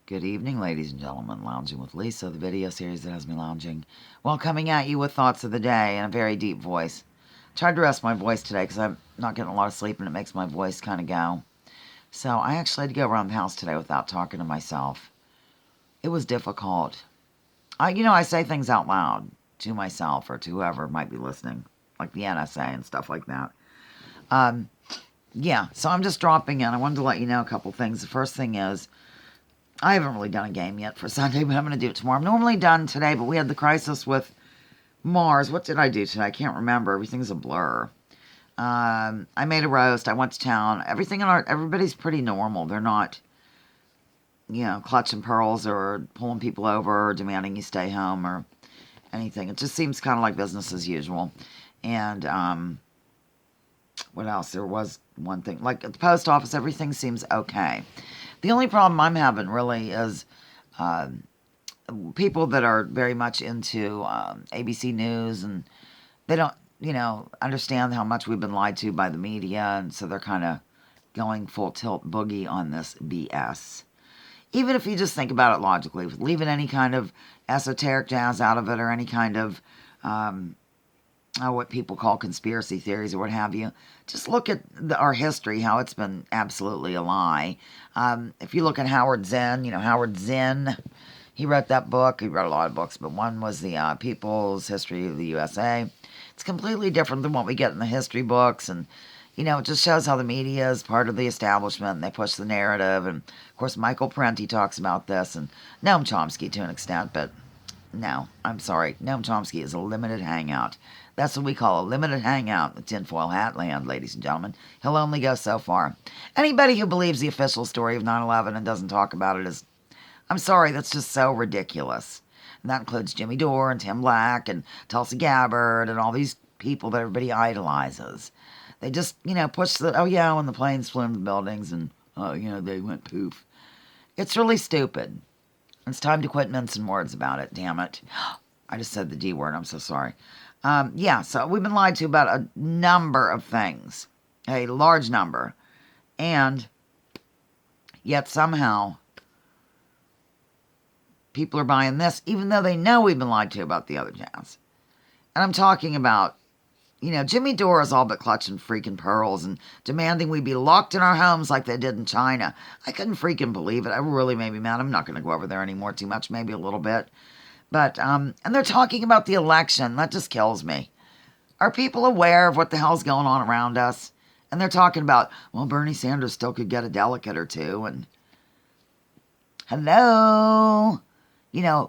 Good evening, ladies and gentlemen. Lounging with Lisa, the video series that has me lounging. Well, coming at you with thoughts of the day in a very deep voice. Tried to rest my voice today because I'm not getting a lot of sleep and it makes my voice kind of go. So I actually had to go around the house today without talking to myself. It was difficult. I say things out loud to myself or to whoever might be listening, like the NSA and stuff like that. Um, yeah, so I'm just dropping in. I wanted to let you know a couple things. The first thing is, I haven't really done a game yet for Sunday, but I'm going to do it tomorrow. I'm normally done today, but we had the crisis with Mars. What did I do today? I can't remember. Everything's a blur. I made a roast. I went to town. Everybody's pretty normal. They're not, clutching pearls or pulling people over or demanding you stay home or anything. It just seems kind of like business as usual. And what else? There was one thing. Like at the post office, everything seems okay. The only problem I'm having really is uh, people that are very much into ABC News and they don't, understand how much we've been lied to by the media, and so they're kind of going full tilt boogie on this BS. Even if you just think about it logically, leaving any kind of esoteric jazz out of it or any kind of what people call conspiracy theories or what have you. Just look at our history, how it's been absolutely a lie. If you look at Howard Zinn, Howard Zinn, he wrote that book. He wrote a lot of books, but one was the People's History of the USA. It's completely different than what we get in the history books, and it just shows how the media is part of the establishment, and they push the narrative. And of course, Michael Parenti talks about this, and Noam Chomsky to an extent, but no, I'm sorry. Noam Chomsky is a limited hangout. That's what we call a limited hangout in tinfoil hat land, ladies and gentlemen. He'll only go so far. Anybody who believes the official story of 9/11 and doesn't talk about it is, I'm sorry, that's just so ridiculous. And that includes Jimmy Dore and Tim Black and Tulsi Gabbard and all these people that everybody idolizes. They just, push oh yeah, when the planes flew into the buildings and, they went poof. It's really stupid. It's time to quit mincing words about it, damn it. I just said the D word, I'm so sorry. So we've been lied to about a number of things, a large number, and yet somehow people are buying this, even though they know we've been lied to about the other jazz. And I'm talking about, Jimmy Dore is all but clutching freaking pearls and demanding we be locked in our homes like they did in China. I couldn't freaking believe it. It really made me mad. I'm not going to go over there anymore too much, maybe a little bit. But, and they're talking about the election. That just kills me. Are people aware of what the hell's going on around us? And they're talking about, well, Bernie Sanders still could get a delegate or two. And hello,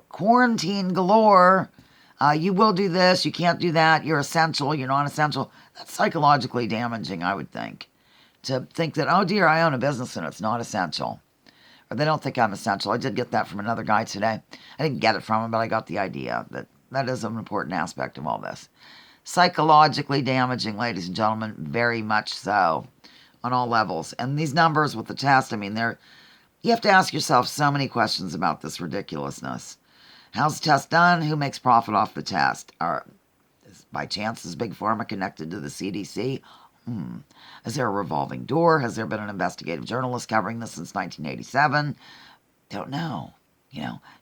quarantine galore. You will do this, you can't do that, you're essential, you're non-essential. That's psychologically damaging, I would think. To think that, oh dear, I own a business and it's not essential. Or they don't think I'm essential. I did get that from another guy today. I didn't get it from him, but I got the idea that that is an important aspect of all this. Psychologically damaging, ladies and gentlemen, very much so, on all levels. And these numbers with the test, you have to ask yourself so many questions about this ridiculousness. How's the test done? Who makes profit off the test? By chance, is Big Pharma connected to the CDC? Is there a revolving door? Has there been an investigative journalist covering this since 1987? Don't know.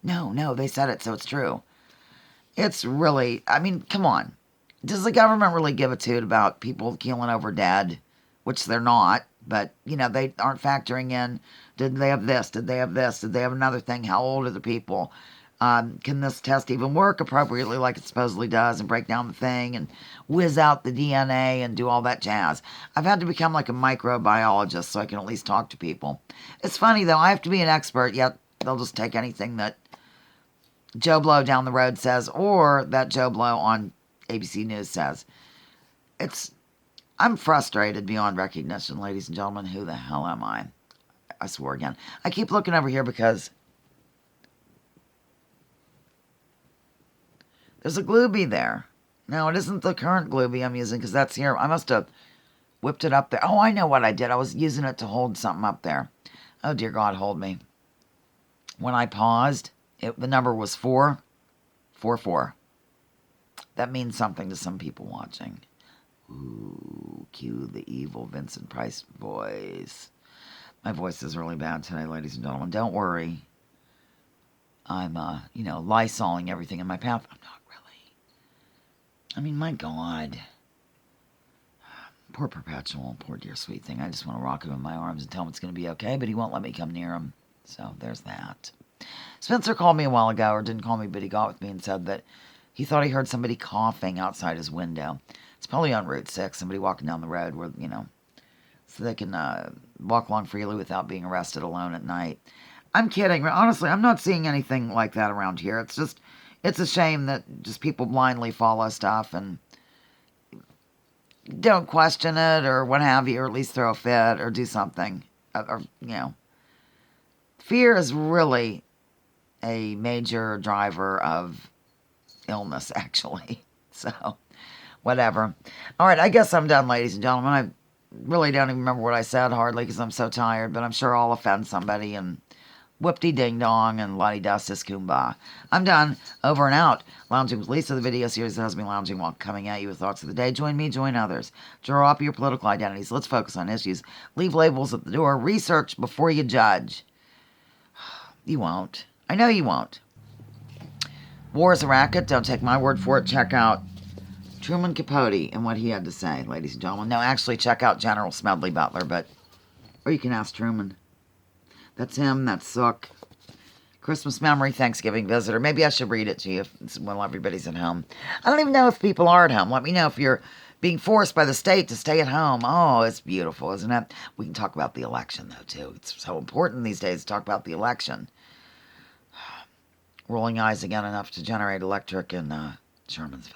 No, they said it, so it's true. It's really, come on. Does the government really give a toot about people keeling over dead? Which they're not, but, they aren't factoring in, did they have this? Did they have this? Did they have another thing? How old are the people? Can this test even work appropriately like it supposedly does and break down the thing and whiz out the DNA and do all that jazz? I've had to become like a microbiologist so I can at least talk to people. It's funny though, I have to be an expert, yet they'll just take anything that Joe Blow down the road says or that Joe Blow on ABC News says. I'm frustrated beyond recognition, ladies and gentlemen. Who the hell am I? I swore again. I keep looking over here because there's a Glooby there. Now, it isn't the current Glooby I'm using because that's here. I must have whipped it up there. Oh, I know what I did. I was using it to hold something up there. Oh, dear God, hold me. When I paused, the number was 444. That means something to some people watching. Ooh, cue the evil Vincent Price voice. My voice is really bad today, ladies and gentlemen. Don't worry. I'm, lysoling everything in my path. I'm not really. I mean, my God. Poor Perpetual, poor dear sweet thing. I just want to rock him in my arms and tell him it's going to be okay, but he won't let me come near him. So there's that. Spencer called me a while ago, or didn't call me, but he got with me and said that he thought he heard somebody coughing outside his window. It's probably on Route 6, somebody walking down the road where, so they can walk along freely without being arrested alone at night. I'm kidding. Honestly, I'm not seeing anything like that around here. It's a shame that just people blindly follow stuff and don't question it or what have you, or at least throw a fit or do something. Fear is really a major driver of illness, actually. So, whatever. All right, I guess I'm done, ladies and gentlemen. I really don't even remember what I said hardly because I'm so tired, but I'm sure I'll offend somebody and whoop-de-ding-dong and la-di-dustis kumbah. I'm done. Over and out. Lounging with Lisa, the video series that has me lounging while coming at you with thoughts of the day. Join me, join others. Draw up your political identities. Let's focus on issues. Leave labels at the door. Research before you judge. You won't. I know you won't. War is a racket. Don't take my word for it. Check out Truman Capote and what he had to say, ladies and gentlemen. No, actually, check out General Smedley Butler, or you can ask Truman. That's him. That's Sook. Christmas memory, Thanksgiving visitor. Maybe I should read it to you while everybody's at home. I don't even know if people are at home. Let me know if you're being forced by the state to stay at home. Oh, it's beautiful, isn't it? We can talk about the election, though, too. It's so important these days to talk about the election. Rolling eyes again enough to generate electric in Shermansville.